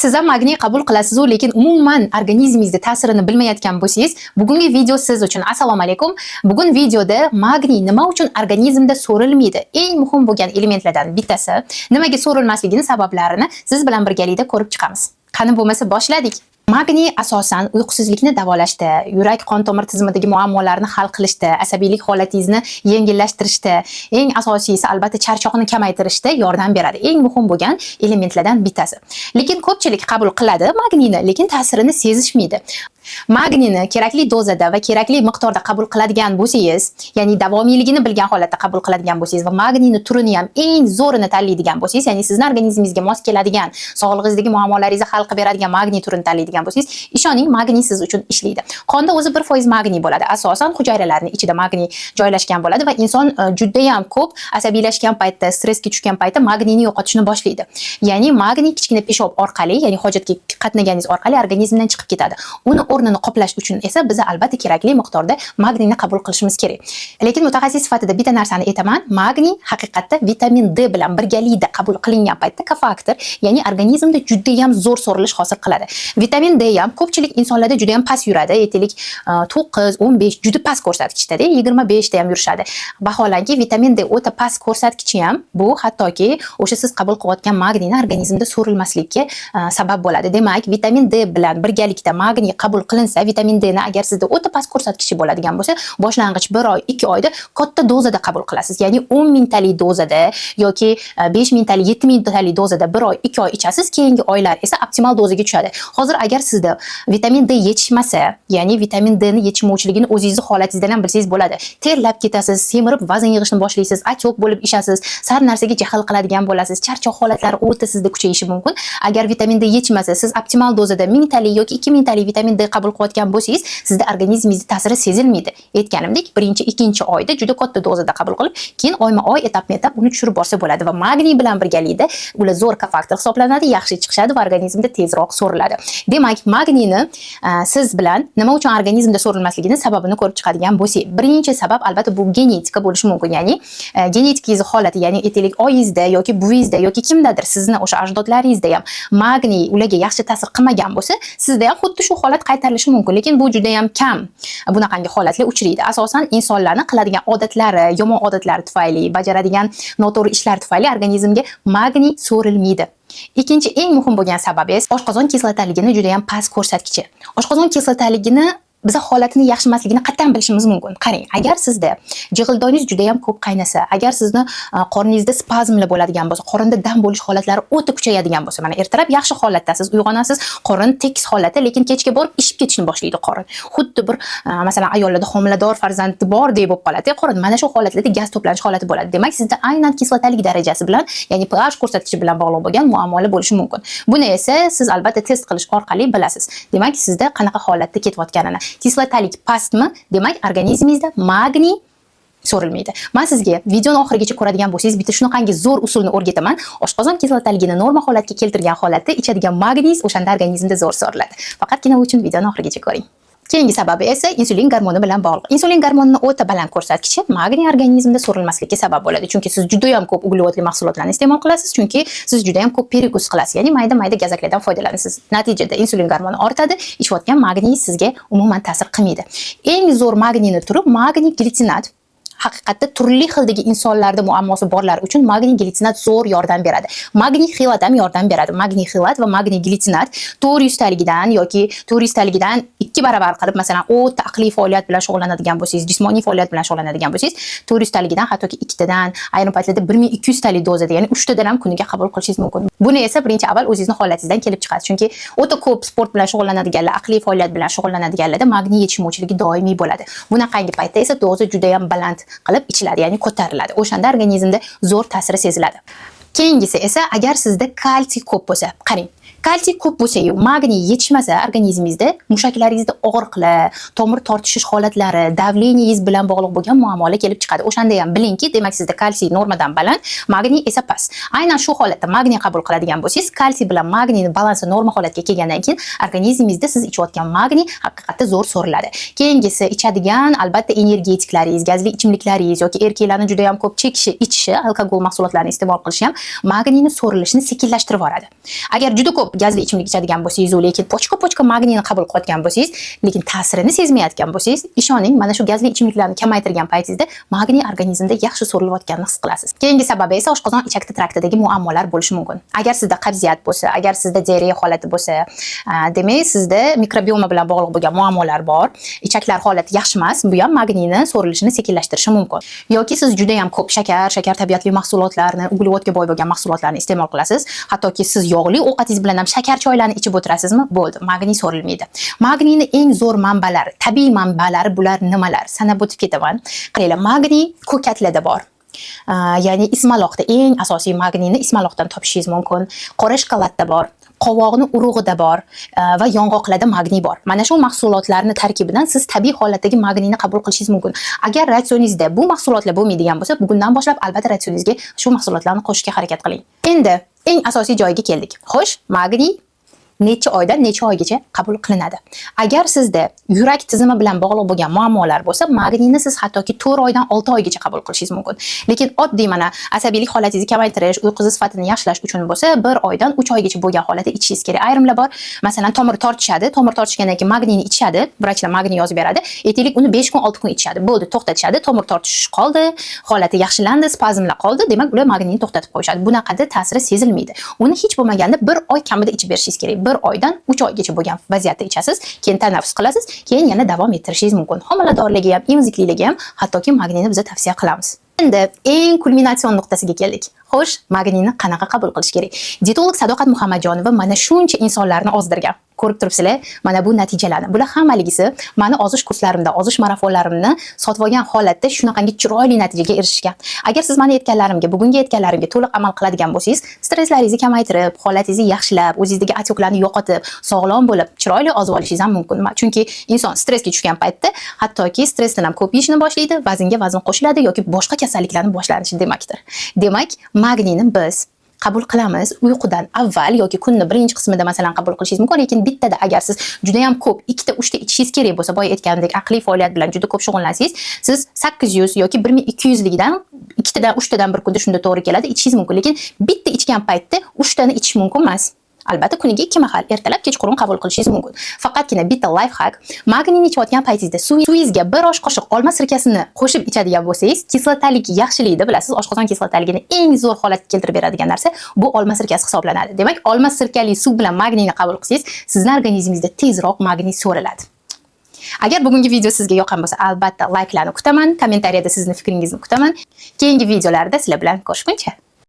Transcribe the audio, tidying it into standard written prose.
Siz ham magniy qabul qilasiz, lekin umuman organizmingizda ta'sirini bilmayotgan bo'lsangiz, bugungi video siz uchun. Assalomu alaykum. Bugun videoda magniy nima uchun organizmda so'rilmaydi? Eng muhim bo'lgan elementlardan bittasi, nimaga so'rilmasligini sabablarini siz bilan birgalikda ko'rib chiqamiz. Qani bo'lmasa boshladik. Magniy asosan uyqusizlikni davolashda, yurak qon tomir tizimidagi muammolarni hal qilishda, asabiylik holatingizni yengillashtirishda, eng asosiysi albatta charchoqni kamaytirishda yordam beradi. Eng muhim bo'lgan elementlardan bittasi. Lekin ko'pchilik qabul qiladi magniyni, lekin ta'sirini sezishmaydi. Magniyni kerakli dozada va kerakli miqdorda qabul qiladigan bo'lsangiz, ya'ni davomiyligini bilgan holatda qabul qiladigan bo'lsangiz va magniyni turini ham eng zo'rini tanlaydigan bo'lsangiz, ya'ni sizning organizmingizga mos keladigan, sog'lig'ingizdagi muammolaringizni hal qilib beradigan magniy turini tanlaydigan bo'lsangiz, ishoning magniy siz uchun ishlaydi. Qonda o'zi 1% magniy bo'ladi. Asosan hujayralarning ichida magniy joylashgan bo'ladi va inson juda ham ko'p asabiylashgan paytda, stressga tushgan paytda magniyni yo'qotishni boshlaydi. Ya'ni magniy kichkina peshob orqali, ya'ni hojatga qatnaganingiz orqali organizmdan chiqib ketadi. Uni o'rnini qoplash uchun esa biz albatta kerakli miqdorda magniyni qabul qilishimiz kerak. Lekin mutaxassis sifatida bitta narsani aytaman, magniy haqiqatda vitamin D bilan birgalikda qabul qilingan paytda kofaktor, ya'ni organizmda juda ham zo'r so'rilish hosil qiladi. Vitamin D ham ko'pchilik insonlarda juda ham past yuradi, aytaylik 9, 15 juda past ko'rsatkichda, 25 da ham yurishadi. Vaholanki vitamin D o'ta past ko'rsatkichi ham bu hattoki o'sha siz qabul qilayotgan magniyni organizmda so'rilmaslikka sabab bo'ladi. Demak, vitamin D bilan birgalikda magniy qabul qilinsa, vitamin D ni agar sizda o'ta past ko'rsatkichi bo'ladigan bo'lsa, boshlang'ich 1 oy, 2 oyda katta dozada qabul qilasiz. Ya'ni 10 mingtalik dozada yoki 5 mingtalik, 7 mingtalik dozada 1 oy, 2 oy ichasiz, keyingi oylar esa optimal dozaga tushadi. Hozir agar sizda vitamin D yetishmasa, ya'ni vitamin D ni yetishmovchiligini o'zingizning holatingizdan ham bilsangiz bo'ladi. Terlab ketasiz, semirib vazn yig'ishni boshlaysiz, achchiq bo'lib ishasiz, sar narsaga jahl qiladigan bo'lasiz, charchoq holatlari o'ta sizda kuchayishi mumkin. Agar vitamin D yetishmasa, siz optimal dozada 1000 talik yoki 2000 talik vitamin D qabul qilayotgan bo'lsangiz, sizda organizmingizda ta'siri sezilmaydi. Aytganimdek, 1-2 oyda juda katta dozada qabul qilib, keyin oyma-oy, etapma-etap uni tushirib borsa bo'ladi va magniy bilan birgalikda ular zo'r kofaktor hisoblanadi, yaxshi chiqishadi va organizmda tezroq so'riladi. Demak, magniyni siz bilan nima uchun organizmda so'rilmasligini sababini ko'rib chiqadigan bo'lsak, birinchi sabab albatta bu genetika bo'lishi mumkin. Ya'ni genetikangizning holati, ya'ni aytaylik oyingizda yoki buvingizda yoki kimdadir sizni o'sha ajdodlaringizda ham magniy ularga yaxshi ta'sir qilmagan bo'lsa, sizda ham xuddi shu holat qaytarilishi mumkin, lekin bu juda ham kam. Bunaqangi holatlar uchraydi. Asosan insonlarning qiladigan odatlari, yomon odatlari tufayli, bajaradigan noto'g'ri ishlar tufayli organizmga magniy so'rilmaydi. Ikkinchi eng muhim bo'lgan sabab esa oshqozon kislotaligini juda ham past ko'rsatkichi. Oshqozon kislotaligini biz holatini yaxshi emasligini qattan bilishimiz mumkin. Qarang, agar sizda jig'ildoningiz juda ham ko'p qaynasa, agar sizni qorningizda spazmlar bo'ladigan bo'lsa, qorinda dam bo'lish holatlari o'ta kuchayadigan bo'lsa, mana ertalab yaxshi holatdasiz, uyg'onasiz, qorin tekis holatda, lekin kechga borib ishib ketishni boshlaydi qorin. Xuddi bir masalan ayollarda homilador farzandi bor deb bo'lib qoladi. Qorin mana shu holatlarda gaz to'planish holati bo'ladi. Demak, sizda aynan kislotalik darajasi bilan, ya'ni pH ko'rsatkichi bilan bog'liq bo'lgan muammolar bo'lishi mumkin. Buni esa siz albatta test qilish orqali bilasiz. Demak, sizda qanaqa holatda ketayotganini. Kislotalik pastmi? Demak, organizmingizda magniy so'rilmaydi. Men sizga videoni oxirigacha ko'radigan bo'lsangiz, bitta shunaqangi zo'r usulni o'rgataman. Oshqozon kislotaligini normal holatga keltirgan holatda ichadigan magniy o'shanda organizmda zo'r so'riladi. Faqatgina uchun videoni oxirigacha ko'ring. Keyingi sababi esa insulin gormoni bilan bog'liq. Insulin gormonining o'ta baland ko'rsatkichi magniy organizmda so'rilmaslikka sabab bo'ladi. Chunki siz juda ham ko'p uglevodli mahsulotlarni iste'mol qilasiz, chunki siz juda ham ko'p perikus qilasiz, ya'ni mayda-mayda gazaklardan foydalanasiz. Natijada insulin gormoni ortadi, ichayotgan magniy sizga umuman ta'sir qilmaydi. Eng zo'r magniyni turi magniy glitsinat. Haqiqatda turli xildagi insonlarda muammosi borlar uchun magniy glitsinat zo'r yordam beradi. Magniy xilat ham yordam beradi. Magniy xilat va magniy glitsinat 400 taligidan yoki 400 taligidan 2 baravar qilib, masalan, o'ta aqliy faoliyat bilan shug'ullanadigan bo'lsangiz, jismoniy faoliyat bilan shug'ullanadigan bo'lsangiz, 400 taligidan hattoki 2 tadan, ayrim paytlarda 1200 talik dozada, ya'ni 3 tadan ham kuniga qabul qilishingiz mumkin. Buni esa birinchi avval o'zingizning holatingizdan kelib chiqadi. Chunki o'ta ko'p sport bilan shug'ullanadiganlar, aqliy faoliyat bilan shug'ullanadiganlarda magniy yetishmovchiligi doimiy bo'ladi. Bunaqangi paytda esa doza juda ham baland qilib ichiladi, ya'ni ko'tariladi. O'shanda organizmda zo'r ta'siri seziladi. Keyingisi esa agar sizda kalsiy ko'p bo'lsa, qarang. Kalsiy ko'p bo'lsa-yu, magniy yetishmasa organizmingizda mushaklaringizda og'riqlar, tomir tortishish holatlari, davleniyingiz bilan bog'liq bo'lgan muammolar kelib chiqadi. O'shanda ham bilingki, demak sizda kalsiy normadan baland, magniy esa past. Aynan shu holatda magniy qabul qiladigan bo'lsangiz, kalsiy bilan magniyning balansi norma holatga kelgandan keyin organizmingizda siz ichayotgan magniy haqiqatda zo'r so'riladi. Keyingisi ichadigan albatta energetiklaringiz, gazli ichimliklaringiz yoki erkaklarning juda ham ko'p ichishi, alkogol mahsulotlarini iste'mol qilishi ham magniyning so'rilishini sekinlashtirib boradi. Agar juda ko'p gazli ichimlik ichadigan bo'lsangiz, lekin pochka magniyni qabul qilayotgan bo'lsangiz, lekin ta'sirini sezmayotgan bo'lsangiz, ishoning, mana shu gazli ichimliklarni kamaytirgan paytingizda magniy organizmda yaxshi so'rilayotganini his qilasiz. Keyingi sababi esa oshqozon ichak traktidagi muammolar bo'lishi mumkin. Agar sizda qabziyat bo'lsa, agar sizda diareya holati bo'lsa, demak sizda mikrobioma bilan bog'liq bo'lgan muammolar bor, ichaklar holati yaxshi emas, bu ham magniyni so'rilishini sekinlashtirishi mumkin. Yoki siz juda ham ko'p shakar tabiatli mahsulotlarni, uglevodga boy bo'lgan mahsulotlarni iste'mol qilasiz, hattoki siz yog'li ovqatingiz bilan ham shakar choylarni ichib o'tirasizmi? Bo'ldi, magniy so'rilmaydi. Magniyni eng zo'r manbalari, tabiiy manbalari bular nimalar? Sanab o'tib ketaman. Qaranglar, magniy ko'katlarda bor. Ya'ni ismaloqda eng asosiy magniyni ismaloqdan topishingiz mumkin. Qora shokoladda bor. Qovoqni urug'ida bor va yong'oqlarda magniy bor. Mana shu mahsulotlarni tarkibidan siz tabiiy holatdagi magniyni qabul qilishingiz mumkin. Agar ratsioningizda bu mahsulotlar bo'lmaydigan bo'lsa, bugundan boshlab albatta ratsioningizga shu mahsulotlarni qo'shishga harakat qiling. Endi eng asosiy joyiga keldik. Xo'sh, magniy necha oydan necha oygacha qabul qilinadi? Agar sizda yurak tizimi bilan bog'liq bo'lgan muammolar bo'lsa, magniyni siz hattoki 4 oydan 6 oygacha qabul qilishingiz mumkin. Lekin oddiy mana asabiylik holatingizni kamaytirish, uyqu sifatini yaxshilash uchun bo'lsa, 1 oydan 3 oygacha bo'lgan holatda ichishingiz kerak. Ayrimlar bor, masalan, tomir tortishadi, tomir tortishgandan keyin magniyni ichishadi, vrachlar magniy yozib beradi. Aytaylik, uni 5 kun, 6 kun ichishadi. Bo'ldi, to'xtatishadi, tomir tortish qoldi, holati yaxshilandi, spazmlar qoldi, demak, ular magniyni to'xtatib qo'yishadi. Bunaqada ta'siri sezilmaydi. Uni hech bo'lmaganda 1 oy kamida ichib berishingiz kerak. 1 oydan 3 oygacha bo'lgan vaziyatda ichasiz, keyin tanaffus qilasiz, keyin yana davom ettirishingiz mumkin. Homiladorligi ham, emiziklikligi ham hattoki magniyni biz tavsiya qilamiz. Endi eng kulminatsion nuqtasiga keldik. Xo'sh, magniyni qanaqa qabul qilish kerak? Dietolog Sadoqat Muhammadjonova mana shuncha insonlarni ozdirgan. Ko'rib turibsizlar, mana bu natijalarni. Bular hammaligisi meni ozish kurslarimda, ozish marafonlarimni sotib olgan holatda shunaqangi chiroyli natijaga erishgan. Agar siz meni aytganlarimga, bugungi aytganlarimga to'liq amal qiladigan bo'lsangiz, stresslaringizni kamaytirib, holatingizni yaxshilab, o'zingizdagi otyoqlarni yo'qotib, sog'lom bo'lib, chiroyli ozib olishingiz ham mumkin. Chunki inson stressga tushgan paytda, hattoki stressdan ham ko'p yeyishni boshlaydi, vaznga vazn qo'shiladi yoki boshqa kasalliklarning boshlanishi demakdir. Demak, magniyni biz qabul qilamiz uyqudan avval yoki kunning birinchi qismida masalan qabul qilishingiz mumkin, lekin bittada agar siz juda ham ko'p 2 ta 3 ta ichishingiz kerak bo'lsa, boya aytganimdek aqliy faoliyat bilan juda ko'p shug'ullansangiz, siz 800 yoki 1200 likdan 2 tadan 3 tadan bir kunda shunda to'g'ri keladi, ichishingiz mumkin, lekin bitta ichgan paytda 3 tani ichish mumkin emas. Albatta kuniga 2 mahal ertalab kechqurun qabul qilishingiz mumkin. Faqatgina bitta life hack, magniyni ichayotgan paytingizda suvingizga 1 osh qoshiq olma sirkasini qo'shib ichadigan bo'lsangiz, kislotalik yaxshilikda bilasiz, oshqozon kislotaligini eng zo'r holatga keltirib beradigan narsa bu olma sirkasi hisoblanadi. Demak, olma sirkali suv bilan magniyni qabul qilsangiz, sizning organizmingizda tezroq magniy so'riladi. Agar bugungi video sizga yoqqan bo'lsa, albatta likelarni kutaman, kommentariyada sizning fikringizni kutaman. Keyingi videolarda sizlar bilan ko'rishguncha